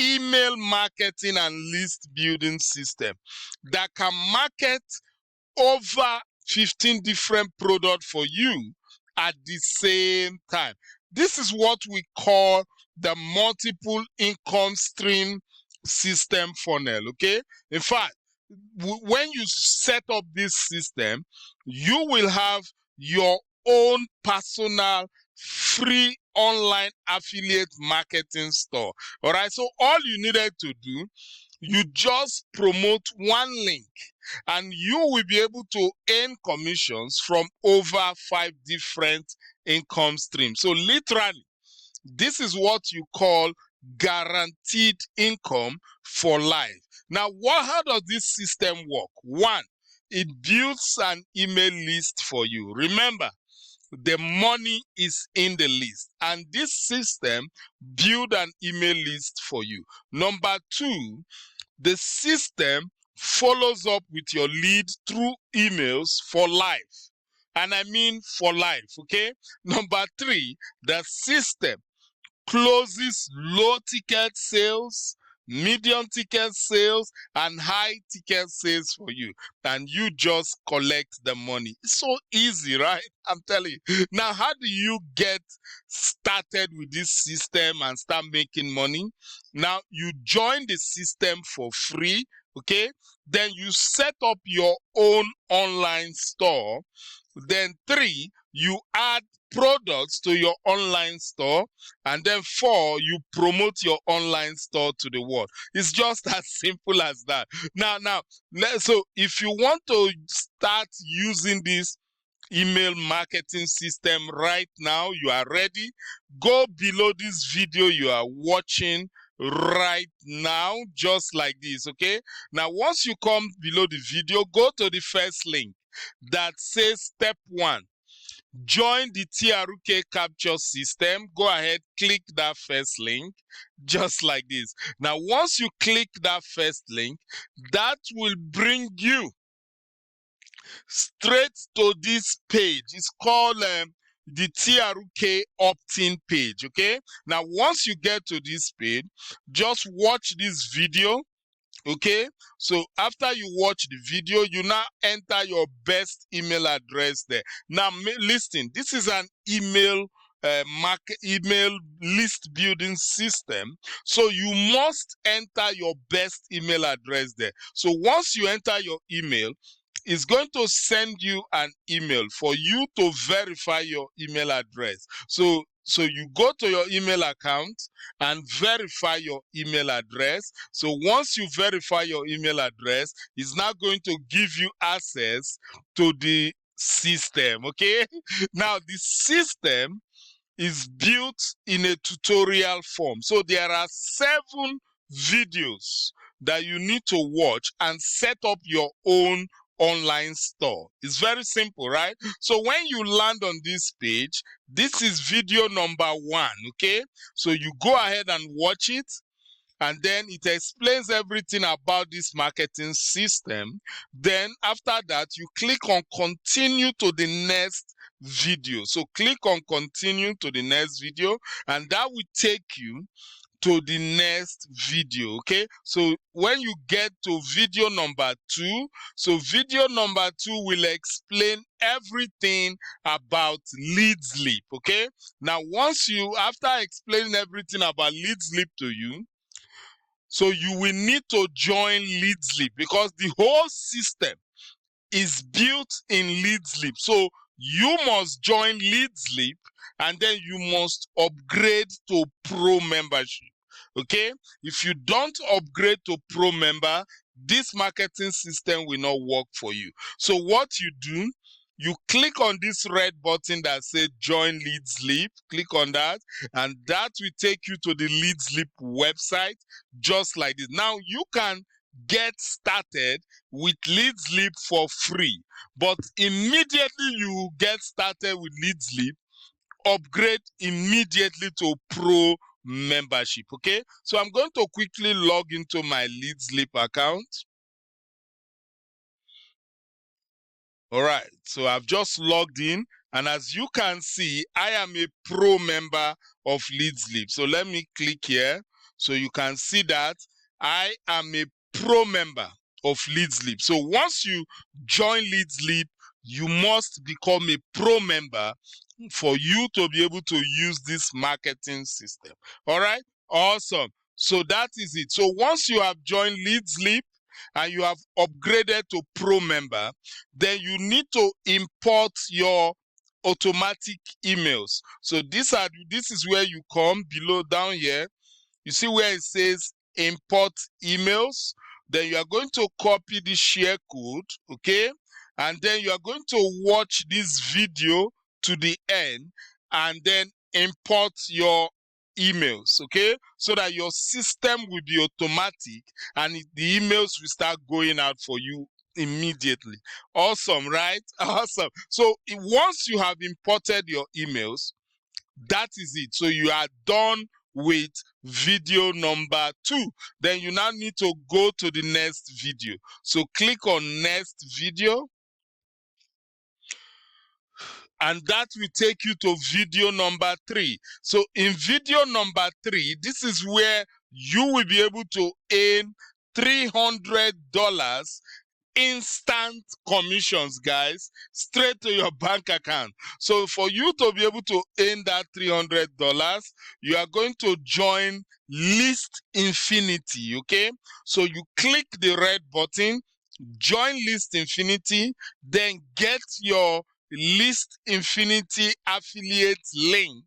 email marketing and list building system that can market over 15 different products for you at the same time. This is what we call the multiple income stream system funnel, okay? In fact, when you set up this system, you will have your own personal free online affiliate marketing store. All right, so all you needed to do, you just promote one link and you will be able to earn commissions from over 5 different income streams. So literally, this is what you call guaranteed income for life. Now, how does this system work? One, it builds an email list for you. Remember, the money is in the list, and this system build an email list for you. Number two, the system follows up with your lead through emails for life. And I mean for life, okay? Number three, the system closes low ticket sales, medium ticket sales, and high ticket sales for you. And you just collect the money. It's so easy, right? I'm telling you. Now, how do you get started with this system and start making money? Now, you join the system for free, okay? Then you set up your own online store. Then three, you add products to your online store. And then four, you promote your online store to the world. It's just as simple as that. Now, so if you want to start using this email marketing system right now, you are ready, go below this video you are watching right now, just like this, okay? Now, once you come below the video, go to the first link that says step 1. Join the TRUK capture system. Go ahead, click that first link, just like this. Now, once you click that first link, that will bring you straight to this page. It's called the TRUK opt-in page, okay? Now, once you get to this page, just watch this video. Okay, so after you watch the video, you now enter your best email address there. Now, listen, this is an email list building system, so you must enter your best email address there. So once you enter your email, it's going to send you an email for you to verify your email address. So you go to your email account and verify your email address. So once you verify your email address, it's now going to give you access to the system, okay? Now, the system is built in a tutorial form. So there are 7 videos that you need to watch and set up your own online store. It's very simple, right? So when you land on this page, this is video number 1, okay? So you go ahead and watch it, and then it explains everything about this marketing system. Then after that, you click on continue to the next video. So click on continue to the next video, and that will take you to the next video, okay? So when you get to video number 2, so video number 2 will explain everything about Leads Leap, okay? Now, after explaining everything about Leads Leap to you, so you will need to join Leads Leap because the whole system is built in Leads Leap. So you must join Leads Leap, and then you must upgrade to Pro membership. Okay? If you don't upgrade to Pro member, this marketing system will not work for you. So what you do, you click on this red button that says join Leads Leap. Click on that, and that will take you to the Leads Leap website, just like this. Now you can get started with Leads Leap for free, but immediately you get started with Leads Leap, upgrade immediately to Pro membership. Okay, so I'm going to quickly log into my Leads Leap account. All right, so I've just logged in, and as you can see, I am a Pro member of Leads Leap. So let me click here. So you can see that I am a pro member of Leads Leap. So once you join Leads Leap, you must become a pro member for you to be able to use this marketing system. All right, awesome. So that is it. So once you have joined Leads Leap and you have upgraded to pro member, then you need to import your automatic emails. So this is where you come below down here. You see where it says import emails. Then you are going to copy the share code, okay? And then you are going to watch this video to the end and then import your emails, okay? So that your system will be automatic and the emails will start going out for you immediately. Awesome, right? Awesome. So once you have imported your emails, that is it. So you are done with video number 2. Then you now need to go to the next video. So click on next video, and that will take you to video number 3. So in video number 3, this is where you will be able to earn $300 instant commissions, guys, straight to your bank account. So for you to be able to earn that $300, you are going to join List Infinity, okay? So you click the red button, join List Infinity, then get your List Infinity affiliate link,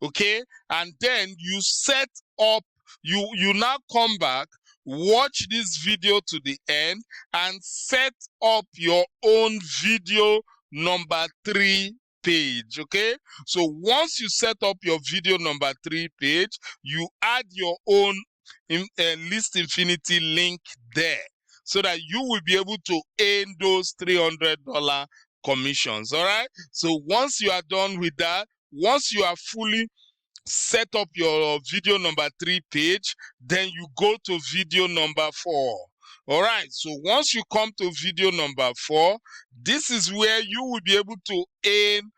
okay? And then you set up, you now come back, watch this video to the end and set up your own video number 3 page, okay? So once you set up your video number 3 page, you add your own List Infinity link there so that you will be able to earn those $300 commissions. All right, so once you are done with that, once you are fully set up your video number 3 page, then you go to video number 4. All right, so once you come to video number 4, this is where you will be able to earn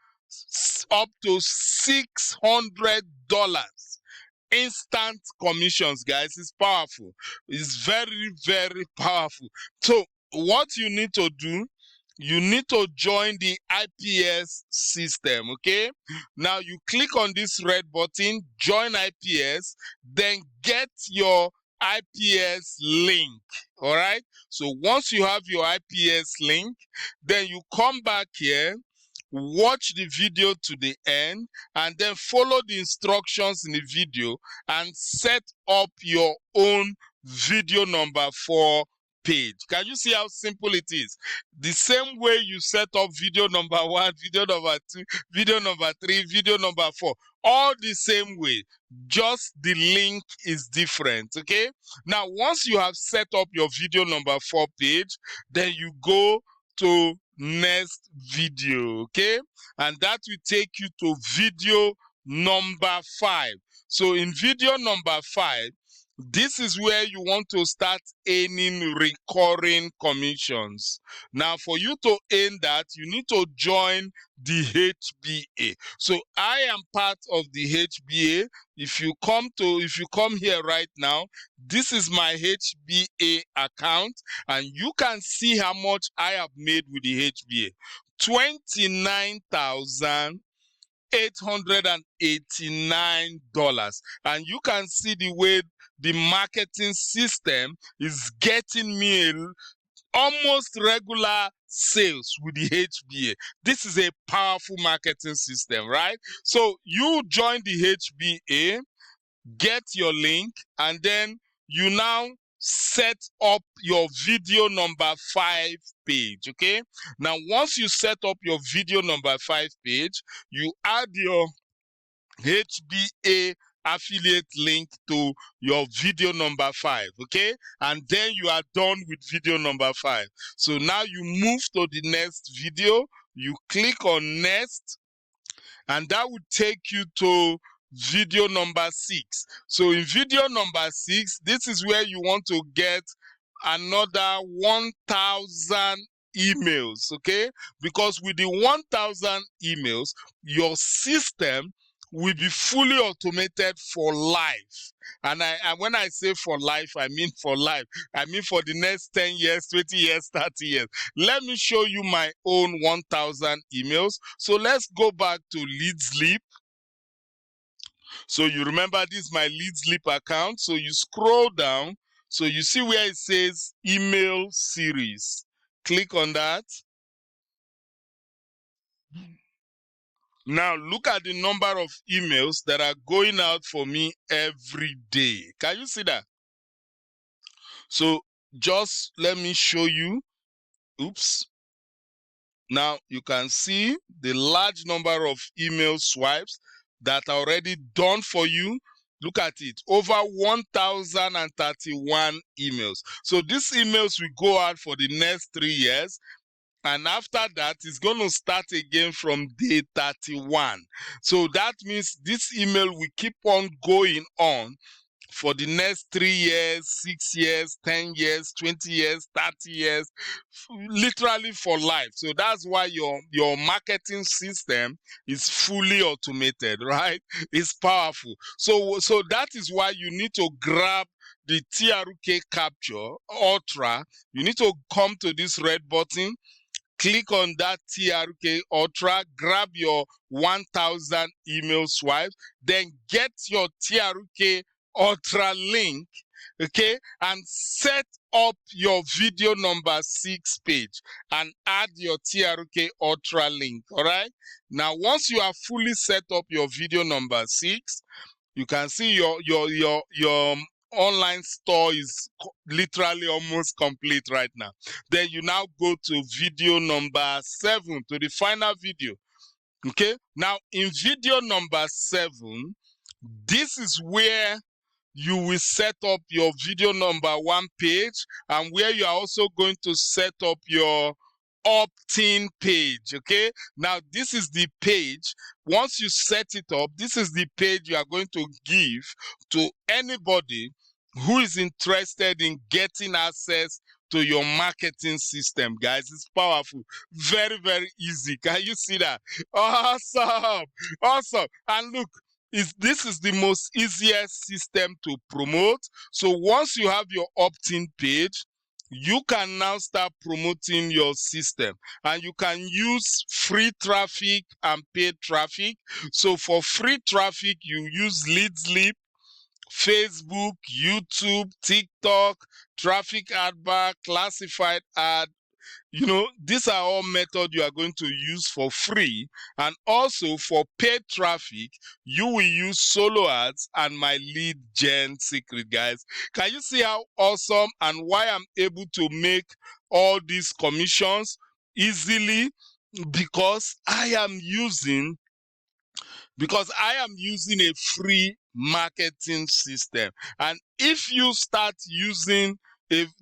up to $600 instant commissions, guys. It's powerful. It's very, very powerful. So what you need to do, you need to join the IPS system, okay? Now you click on this red button, join IPS, then get your IPS link, all right? So once you have your IPS link, then you come back here, watch the video to the end, and then follow the instructions in the video and set up your own video number 4 page. Can you see how simple it is? The same way you set up video number 1, video number 2, video number 3, video number 4, all the same way, just the link is different, okay? Now once you have set up your video number 4 page, then you go to next video, okay? And that will take you to video number 5. So in video number 5, this is where you want to start earning recurring commissions. Now, for you to earn that, you need to join the HBA. So I am part of the HBA. If you come here right now, this is my HBA account, and you can see how much I have made with the HBA. $29,889, and you can see the way the marketing system is getting me almost regular sales with the HBA. This is a powerful marketing system, right? So you join the HBA, get your link, and then you now set up your video number 5 page, okay? Now once you set up your video number 5 page, you add your HBA affiliate link to your video number 5, okay? And then you are done with video number 5. So now you move to the next video, you click on next, and that would take you to video number 6. So in video number 6, this is where you want to get another 1,000 emails, okay? Because with the 1,000 emails, your system will be fully automated for life. And when I say for life, I mean for life. I mean for the next 10 years, 20 years, 30 years. Let me show you my own 1,000 emails. So let's go back to LeadSleep. So you remember this is my LeadSleep account. So you scroll down. So you see where it says email series. Click on that. Now look at the number of emails that are going out for me every day. Can you see that? So just let me show you. Oops. Now you can see the large number of email swipes that are already done for you. Look at it, over 1,031 emails. So these emails will go out for the next 3 years. And after that, it's going to start again from day 31. So that means this email will keep on going on for the next 3 years, 6 years, 10 years, 20 years, 30 years, literally for life. So that's why your marketing system is fully automated, right? It's powerful. So that is why you need to grab the TRK Capture Ultra. You need to come to this red button, click on that TRK Ultra, grab your 1,000 email swipes, then get your TRK Ultra link, okay, and set up your video number 6 page and add your TRK Ultra link. All right. Now, once you have fully set up your video number 6, you can see your online store is literally almost complete right now. Then you now go to video number 7, to the final video. Okay. Now, in video number 7, this is where you will set up your video number 1 page, and where you are also going to set up your opt-in page. Okay, now this is the page. Once you set it up, this is the page you are going to give to anybody who is interested in getting access to your marketing system. Guys, it's powerful, very, very easy. Can you see that? Awesome. And look, this is the most easiest system to promote. So once you have your opt-in page, you can now start promoting your system, and you can use free traffic and paid traffic. So for free traffic, you use LeadSleep, Facebook, YouTube, TikTok, traffic advert, classified ad. You know, these are all methods you are going to use for free. And also for paid traffic, you will use solo ads and my lead gen secret. Guys, can you see how awesome and why I'm able to make all these commissions easily? Because I am using a free marketing system. And if you start using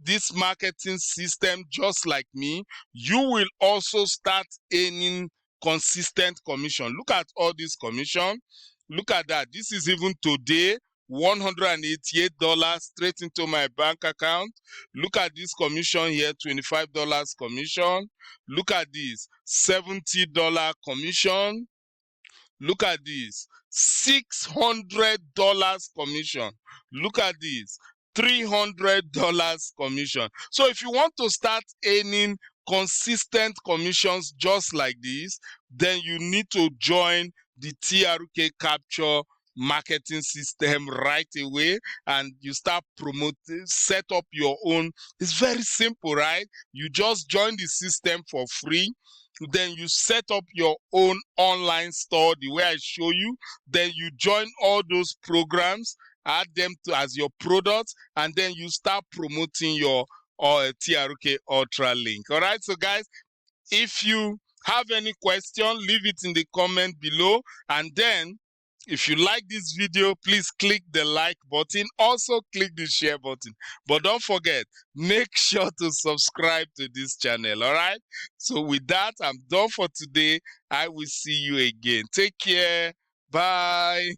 this marketing system just like me, you will also start earning consistent commission. Look at all this commission. Look at that. This is even today, $188 straight into my bank account. Look at this commission here, $25 commission. Look at this, $70 commission. Look at this, $600 commission. Look at this, $300 commission. So if you want to start earning consistent commissions just like this, then you need to join the TRK Capture marketing system right away, and you start promoting, set up your own. It's very simple, right? You just join the system for free. Then you set up your own online store the way I show you. Then you join all those programs, add them as your products, and then you start promoting your TRK Ultra link. All right, so guys, if you have any question, leave it in the comment below. And then if you like this video, please click the like button. Also click the share button. But don't forget, make sure to subscribe to this channel. All right. So with that, I'm done for today. I will see you again. Take care. Bye.